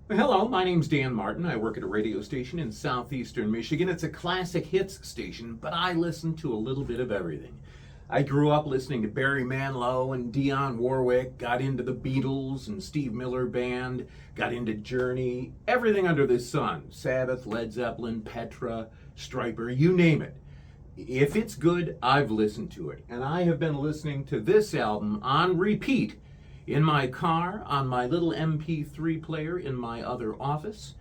Hello, my name's Dan Martin. I work at a radio station in southeastern Michigan. It's a classic hits station, but I listen to a little bit of everything. I grew up listening to Barry Manilow and Dionne Warwick, got into the Beatles and Steve Miller Band, got into Journey, everything under the sun. Sabbath, Led Zeppelin, Petra, Stryper, you name it. If it's good, I've listened to it. And I have been listening to this album on repeat in my car, on my little MP3 player in my other office,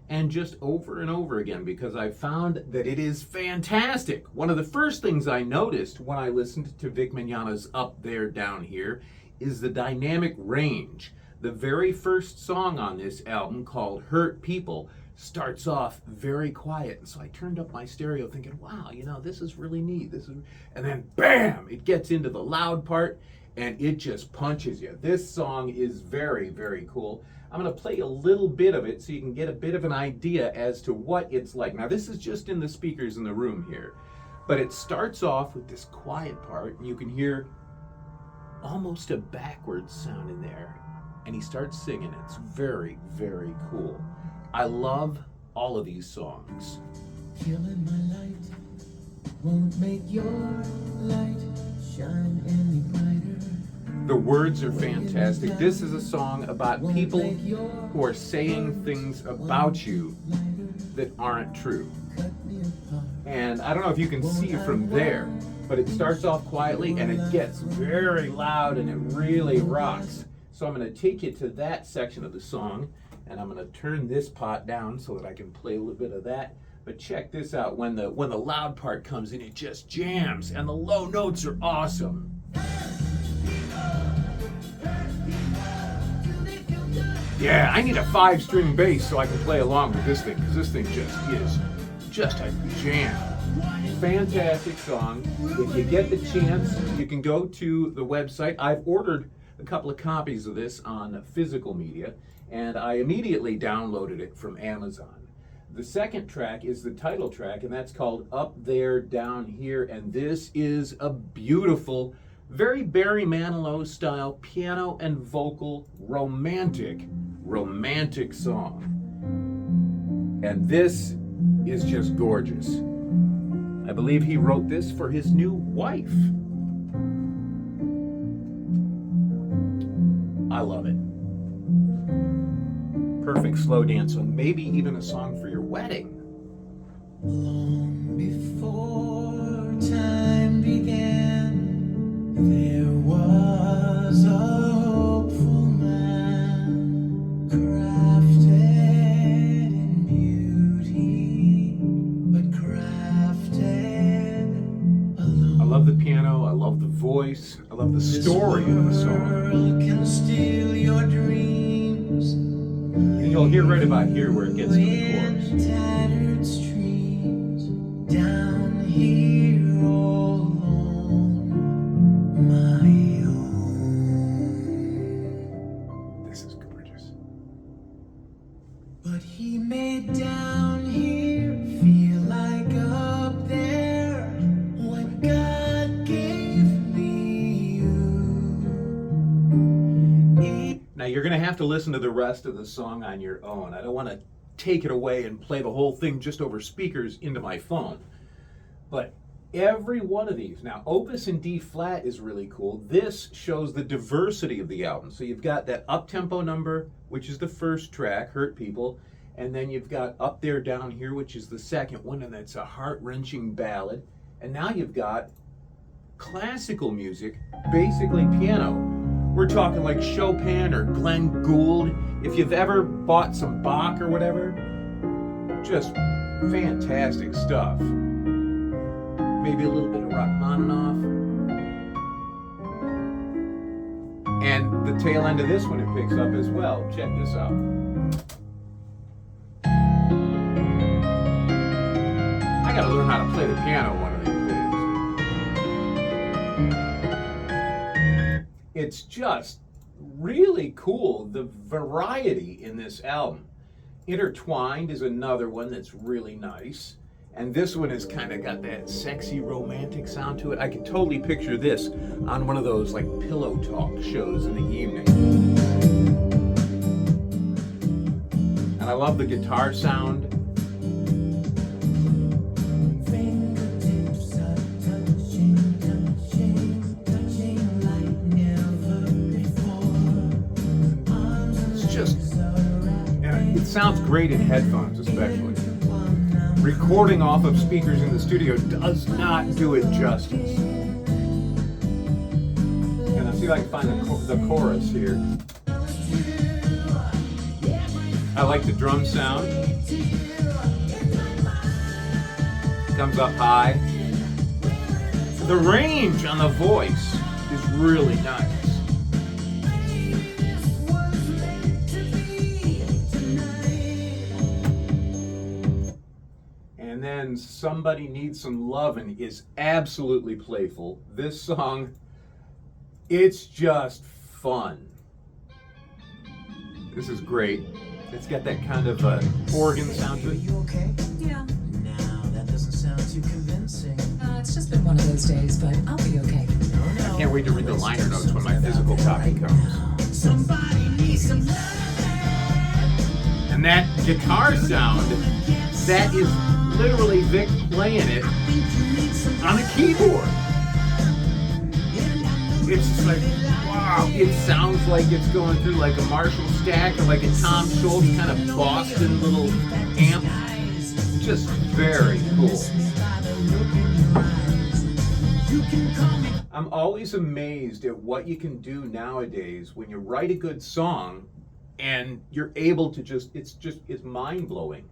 and just over and over again because I found that it is fantastic. One of the first things I noticed when I listened to Vic Mignogna's Up There, Down Here is the dynamic range. The very first song on this album, called Hurt People, starts off very quiet, and so I turned up my stereo thinking, wow, this is really neat. And then bam, it gets into the loud part and it just punches you. This song is very, very cool. I'm going to play a little bit of it so you can get a bit of an idea as to what it's like. Now, this is just in the speakers in the room here, but it starts off with this quiet part, and you can hear almost a backwards sound in there, and he starts singing. It's very, very cool. I love all of these songs. Killing my light won't make your light shine any brighter. The words are fantastic. This is a song about people who are saying things about you that aren't true. And I don't know if you can see from there, but it starts off quietly and it gets very loud and it really rocks. So I'm going to take you to that section of the song, and I'm going to turn this pot down so that I can play a little bit of that. But check this out. When the loud part comes in, it just jams, and the low notes are awesome. Yeah, I need a 5-string bass so I can play along with this thing, because this thing just is just a jam. Fantastic song. If you get the chance, you can go to the website. I've ordered a couple of copies of this on physical media, and I immediately downloaded it from Amazon. The second track is the title track, and that's called Up There, Down Here, and this is a beautiful, very Barry Manilow style piano and vocal romantic song. And this is just gorgeous. I believe he wrote this for his new wife. I love it. Perfect slow dance song, maybe even a song for your wedding. Long before time began, there was a hopeful man, crafted in beauty, but crafted alone. I love the piano, I love the voice, I love the story of the song. World can steal your dreams. And you'll hear right about here where it gets to the chorus. Tattered streams down here all on my own. This is gorgeous. But he made down here feel like up there. What God gave me you. Now you're going to have to listen to the rest of the song on your own. I don't want to take it away and play the whole thing just over speakers into my phone. But every one of these, now Opus in D flat is really cool. This shows the diversity of the album. So you've got that up-tempo number, which is the first track, Hurt People, and then you've got Up There, Down Here, which is the second one, and that's a heart-wrenching ballad. And now you've got classical music, basically piano. We're talking like Chopin or Glenn Gould. If you've ever bought some Bach or whatever, just fantastic stuff. Maybe a little bit of Rachmaninoff. And the tail end of this one it picks up as well. Check this out. I gotta learn how to play the piano one of these days. It's just really cool, the variety in this album. Intertwined is another one that's really nice. And this one has kind of got that sexy romantic sound to it. I can totally picture this on one of those like pillow talk shows in the evening. And I love the guitar sound. Fingertips are touching like never before. It's just, and it sounds great in headphones especially. Recording off of speakers in the studio does not do it justice. And I'll see if I can find the chorus here. I like the drum sound. Comes up high. The range on the voice is really nice. And then Somebody Needs Some Lovin' is absolutely playful. This song, it's just fun. This is great. It's got that kind of organ sound to it. You okay? Yeah. Now that doesn't sound too convincing. It's just been one of those days, but I'll be okay. I can't wait to read the liner notes when my physical copy comes. Somebody needs some love. And that guitar sound, that is literally Vic playing it on a keyboard. It's just like, wow, it sounds like it's going through like a Marshall stack or like a Tom Schultz kind of Boston little amp. Just very cool. I'm always amazed at what you can do nowadays when you write a good song and you're able to it's mind-blowing.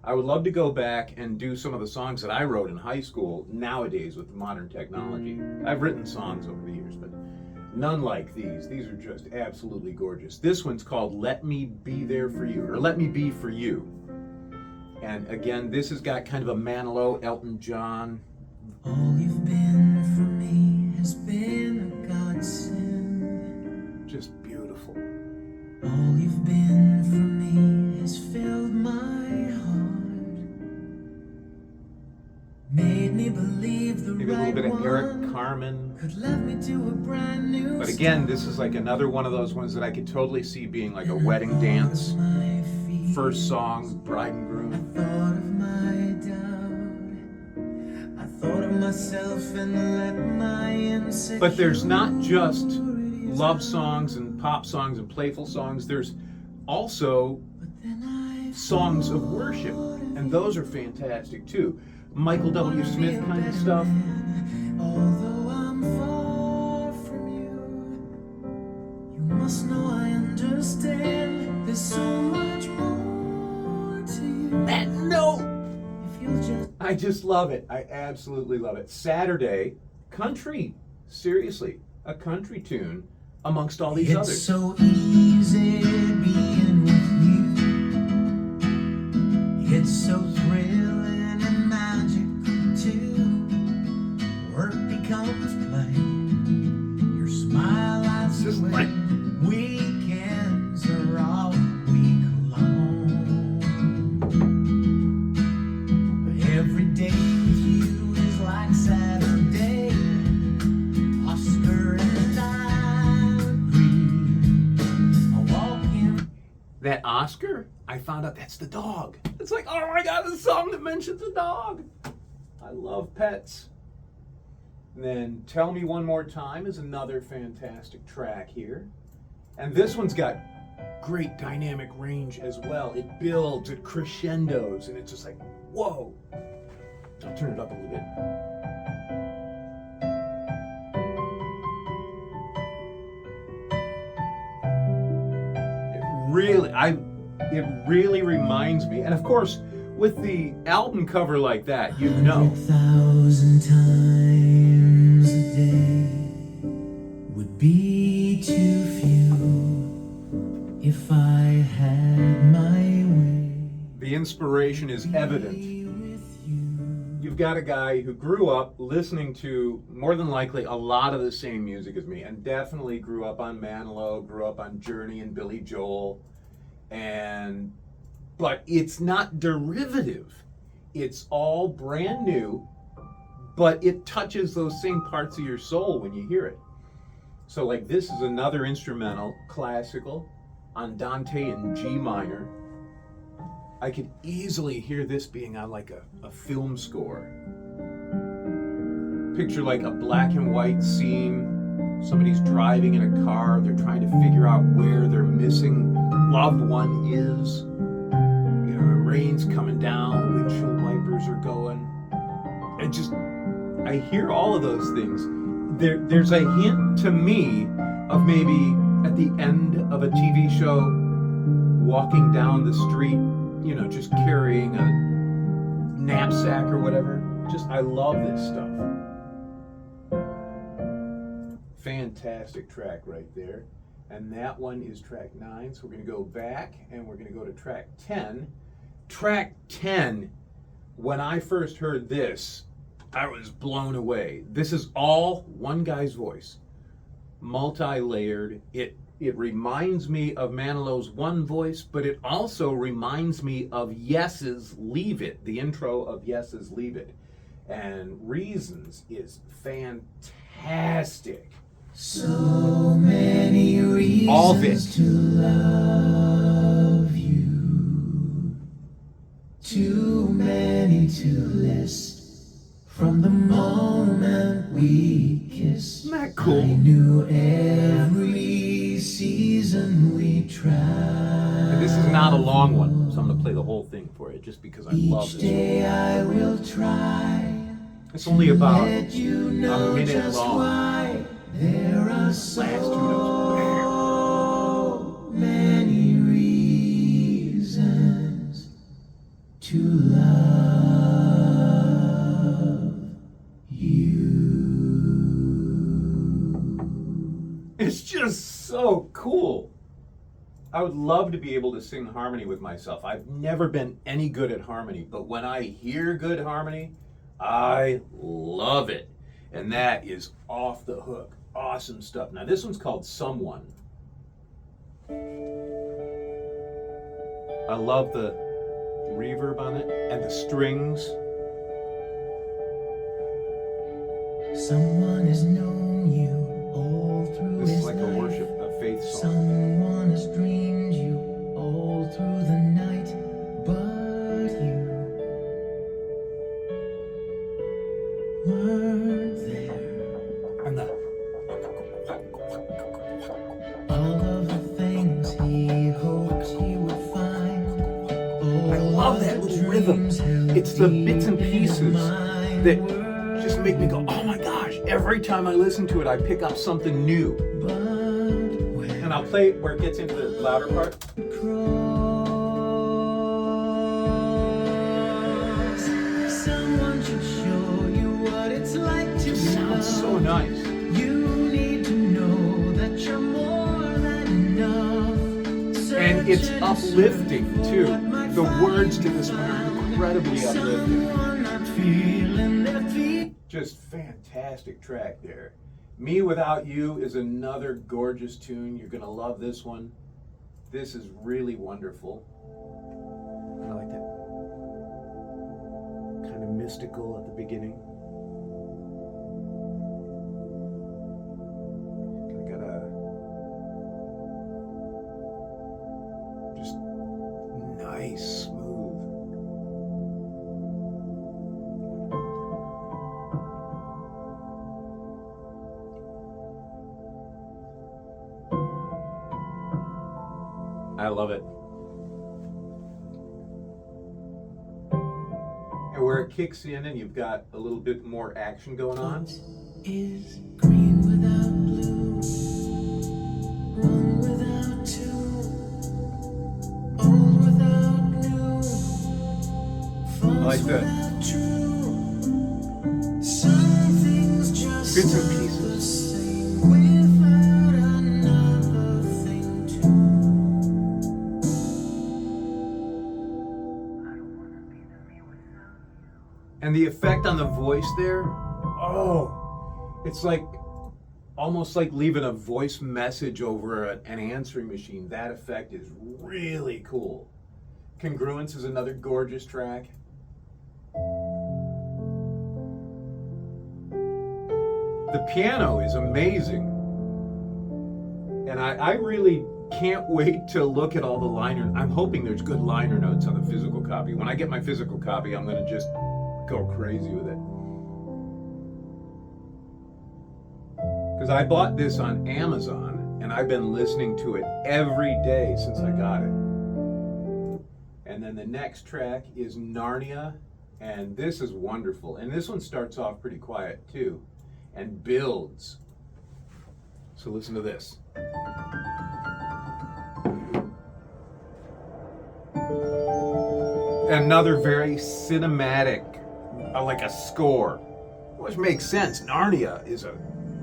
I would love to go back and do some of the songs that I wrote in high school nowadays with modern technology. I've written songs over the years, but none like these. These are just absolutely gorgeous. This one's called Let Me Be There For You, or Let Me Be For You. And again, this has got kind of a Manilow, Elton John. All you've been for me has been a godsend. Just beautiful. All you've been for me has filled my heart. Made me believe the Maybe a little right bit of Eric one Carmen. could love me to a brand new But again, this is like another one of those ones that I could totally see being like a wedding dance. my feet. First song, bride and groom. Thought of my doubt. I thought of myself and let my insecurities. But there's not just love songs and pop songs and playful songs. There's also songs of worship, and those are fantastic too. Michael W. Smith kind of stuff. Although I'm far from you, you must know I understand. There's so much more to you. That note! If you'll just I just love it. I absolutely love it. Saturday, country. Seriously, a country tune amongst all these it's others. so easy being with you. It's so thrilling and magical too. Work becomes play. Your smile lasts Just away. like- Weekends are all week long. Every day with you is like Saturday. Oscar and I agree. I walk in. That Oscar, I found out that's the dog. It's like, oh my God, a song that mentions a dog. I love pets. And then Tell Me One More Time is another fantastic track here. And this one's got great dynamic range as well. It builds, it crescendos, and it's just like, whoa. I'll turn it up a little bit. It really reminds me, and of course, with the album cover like that, you know. 100,000 times a day would be too few if I had my way. The inspiration is evident. With you. You've got a guy who grew up listening to, more than likely, a lot of the same music as me, and definitely grew up on Manilow, grew up on Journey and Billy Joel, but it's not derivative. It's all brand new, but it touches those same parts of your soul when you hear it. So like this is another instrumental, classical, Andante in G minor. I could easily hear this being on like a film score. Picture like a black and white scene. Somebody's driving in a car. They're trying to figure out where their missing loved one is. You know, rain's coming down, windshield wipers are going. I hear all of those things. There's a hint to me of maybe at the end of a TV show, walking down the street, you know, just carrying a knapsack or whatever. I love this stuff. Fantastic track right there. And that one is track 9. So we're going to go back and we're going to go to track 10. Track 10, when I first heard this, I was blown away. This is all one guy's voice, multi-layered. It reminds me of Manilow's one voice, but it also reminds me of Yes's Leave It, the intro of Yes's Leave It. And Reasons is fantastic. So many reasons All of it. to love you. Too many to list. From the moment we kissed, Isn't that cool? I knew every season we tried. And this is not a long one, so I'm going to play the whole thing for you just because I love Each this day one. I will try. It's only about Let you a know minute just long. why there are so Last 2 notes. many reasons to love you. It's just so cool. I would love to be able to sing harmony with myself. I've never been any good at harmony, but when I hear good harmony, I love it. And that is off the hook. Awesome stuff. Now this one's called Someone. I love the reverb on it and the strings. Someone has known you all through This his is like a life. worship, a faith song. Someone has dreamed you all through the night, but you weren't there. And the All of the things he hoped he would find. I love that little rhythm. It's the bits and pieces that just make me go, oh my gosh. Every time I listen to it, I pick up something new. And I'll play it where it gets into the louder part. Someone should show you what it's like to It sounds so nice. You need to know that you're more than enough. And it's uplifting too. The words to this one are incredibly uplifting. Just fantastic track there. Me Without You is another gorgeous tune. You're gonna love this one. This is really wonderful. I like that kind of mystical at the beginning. I gotta just nice, smooth. I love it. And where it kicks in and you've got a little bit more action going on. Is green without blue, one without two, old without new, false like that. without true. Some things just Bits and aren't pieces. the same without another thing too. And the effect on the voice there, oh, it's like almost like leaving a voice message over an answering machine. That effect is really cool. Congruence is another gorgeous track. The piano is amazing. And I really can't wait to look at all the liner. I'm hoping there's good liner notes on the physical copy. When I get my physical copy, I'm going to just go crazy with it. Because I bought this on Amazon, and I've been listening to it every day since I got it. And then the next track is Narnia, and this is wonderful. And this one starts off pretty quiet too, and builds. So listen to this. Another very cinematic, like a score, which makes sense. Narnia is a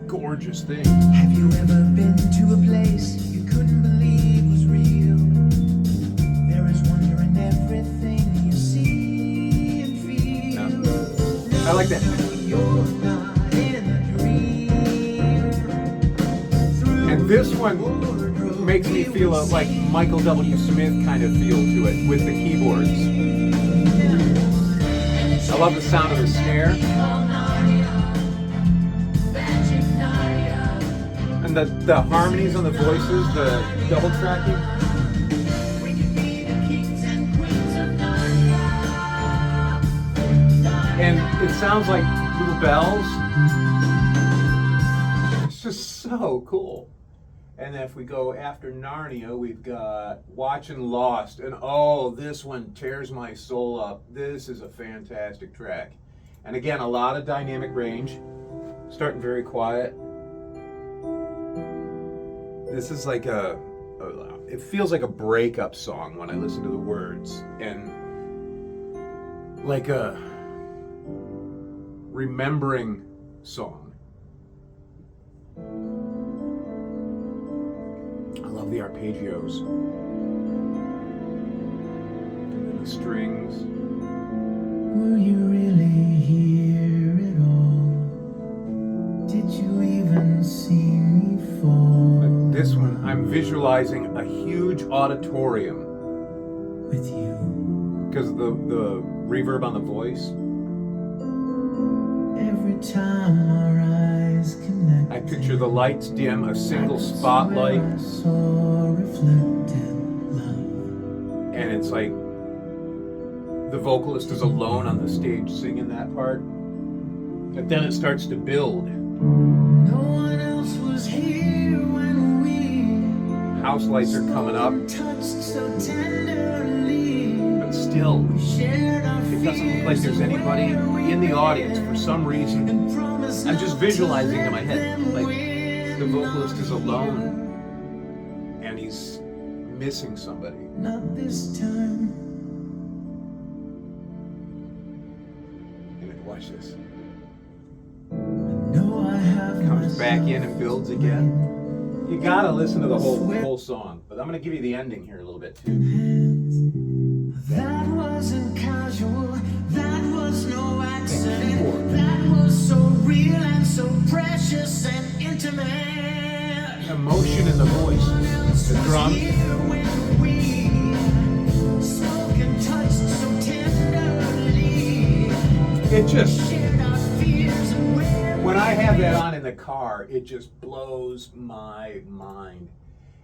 gorgeous thing. Have you ever been to a place you couldn't believe was real? There is wonder in everything you see and feel. Yeah. I like that. You're not in a dream. And this one makes me feel like Michael W. Smith kind of feel to it with the keyboards. I love the sound of the snare. And the harmonies on the voices, the double tracking. And it sounds like little bells. It's just so cool. And if we go after Narnia, we've got Watchin' Lost. And oh, this one tears my soul up. This is a fantastic track. And again, a lot of dynamic range. Starting very quiet. This is like it feels like a breakup song when I listen to the words. And like a remembering song. I love the arpeggios. And then the strings. Were you really here at all? Did you even see me fall? But this one, I'm visualizing a huge auditorium. With you. Because of the reverb on the voice. Every time our eyes connect. I picture the lights dim, a single spotlight. I saw reflected love. And it's like the vocalist is alone on the stage singing that part. But then it starts to build. No one else was here when we House lights are coming up, touched so tenderly. but still, We shared our it doesn't look like there's anybody in the audience for some reason. I'm just visualizing in my head, like the vocalist is alone and he's missing somebody. Not this time. And watch this. No, I have Comes back in and builds again. You gotta listen to the whole myself. song, but I'm gonna give you the ending here a little bit too. That wasn't casual. That was no keyboard. accident. That was so real and so precious and intimate. Emotion in the voice, the drums. Here when we spoke and touched so tenderly. It just, Shared our fears and where when I have that on in the car, it just blows my mind.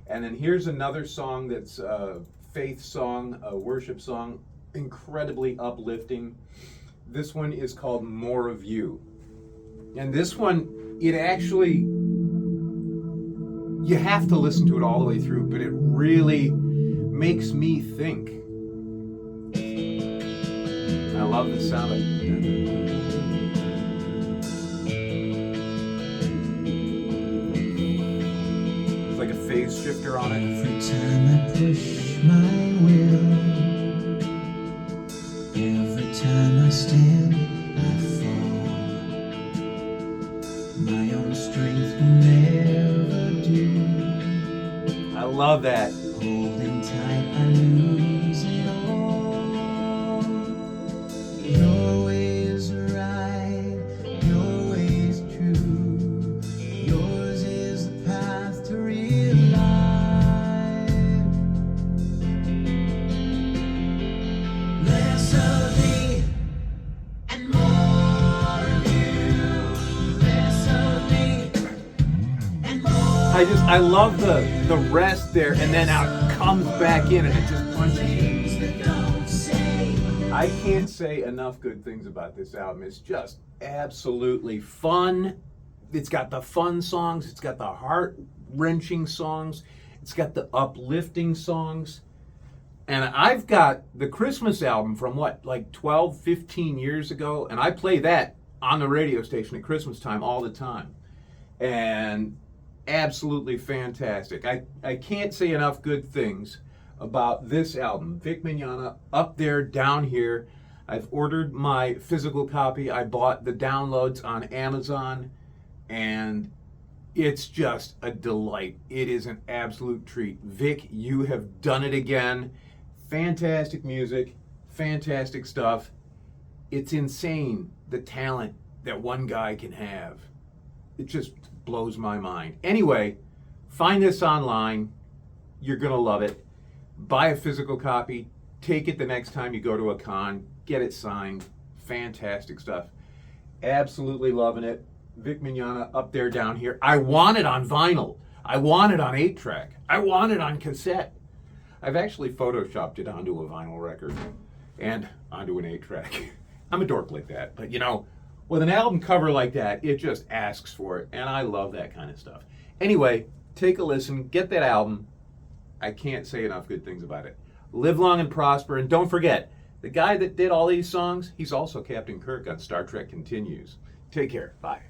And then here's another song that's a faith song, a worship song, incredibly uplifting. This one is called More of You. And this one, it actually, you have to listen to it all the way through, but it really makes me think. I love the sound of it. It's like a phase shifter on it. every time I push my will, every time I stand, I fall. My own strength will never do. I love that. Holding tight, I lose it all. Your way is right, your way is true. Yours is the path to real life. I love the rest there, and then out it comes back in and it just punches you. I can't say enough good things about this album. It's just absolutely fun. It's got the fun songs, it's got the heart-wrenching songs, it's got the uplifting songs. And I've got the Christmas album from like 12, 15 years ago, and I play that on the radio station at Christmas time all the time. And absolutely fantastic. I can't say enough good things about this album. Vic Mignogna, Up There, Down Here. I've ordered my physical copy. I bought the downloads on Amazon, and it's just a delight. It is an absolute treat. Vic, you have done it again. Fantastic music, fantastic stuff. It's insane, the talent that one guy can have. It just blows my mind. Anyway, find this online. You're going to love it. Buy a physical copy. Take it the next time you go to a con. Get it signed. Fantastic stuff. Absolutely loving it. Vic Mignogna, Up There, Down Here. I want it on vinyl. I want it on 8-track. I want it on cassette. I've actually photoshopped it onto a vinyl record and onto an 8-track. I'm a dork like that, but you know, with an album cover like that, it just asks for it, and I love that kind of stuff. Anyway, take a listen, get that album. I can't say enough good things about it. Live long and prosper, and don't forget, the guy that did all these songs, he's also Captain Kirk on Star Trek Continues. Take care. Bye.